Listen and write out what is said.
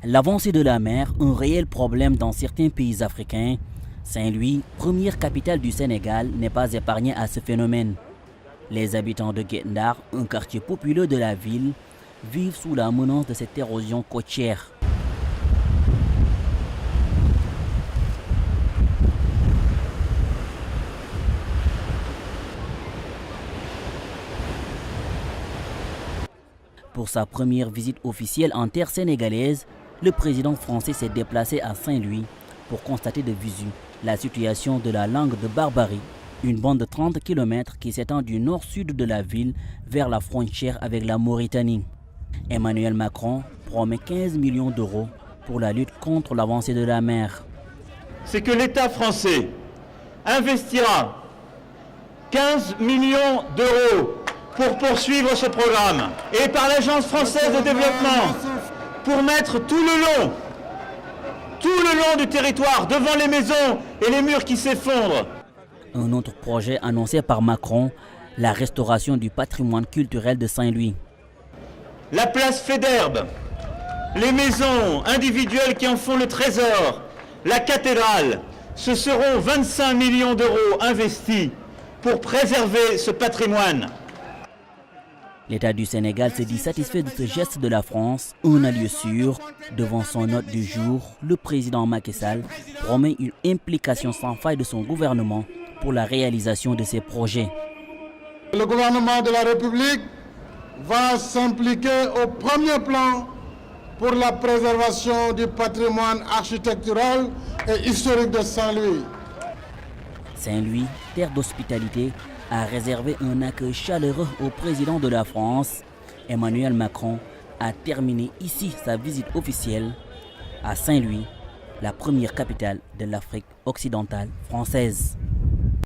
L'avancée de la mer, un réel problème dans certains pays africains. Saint-Louis, première capitale du Sénégal, n'est pas épargnée à ce phénomène. Les habitants de Guet Ndar, un quartier populeux de la ville, vivent sous la menace de cette érosion côtière. Pour sa première visite officielle en terre sénégalaise, le président français s'est déplacé à Saint-Louis pour constater de visu la situation de la langue de Barbarie, une bande de 30 km qui s'étend du nord-sud de la ville vers la frontière avec la Mauritanie. Emmanuel Macron promet 15 millions d'euros pour la lutte contre l'avancée de la mer. C'est que l'État français investira 15 millions d'euros pour poursuivre ce programme et par l'Agence française de développement pour mettre tout le long du territoire, devant les maisons et les murs qui s'effondrent. Un autre projet annoncé par Macron, la restauration du patrimoine culturel de Saint-Louis. La place Faidherbe, les maisons individuelles qui en font le trésor, la cathédrale, ce seront 25 millions d'euros investis pour préserver ce patrimoine. L'État du Sénégal se dit satisfait de ce geste de la France, un allié sûr. Devant son hôte du jour, le président Macky Sall promet une implication sans faille de son gouvernement pour la réalisation de ses projets. Le gouvernement de la République va s'impliquer au premier plan pour la préservation du patrimoine architectural et historique de Saint-Louis. Saint-Louis, terre d'hospitalité, a réservé un accueil chaleureux au président de la France. Emmanuel Macron a terminé ici sa visite officielle à Saint-Louis, la première capitale de l'Afrique occidentale française.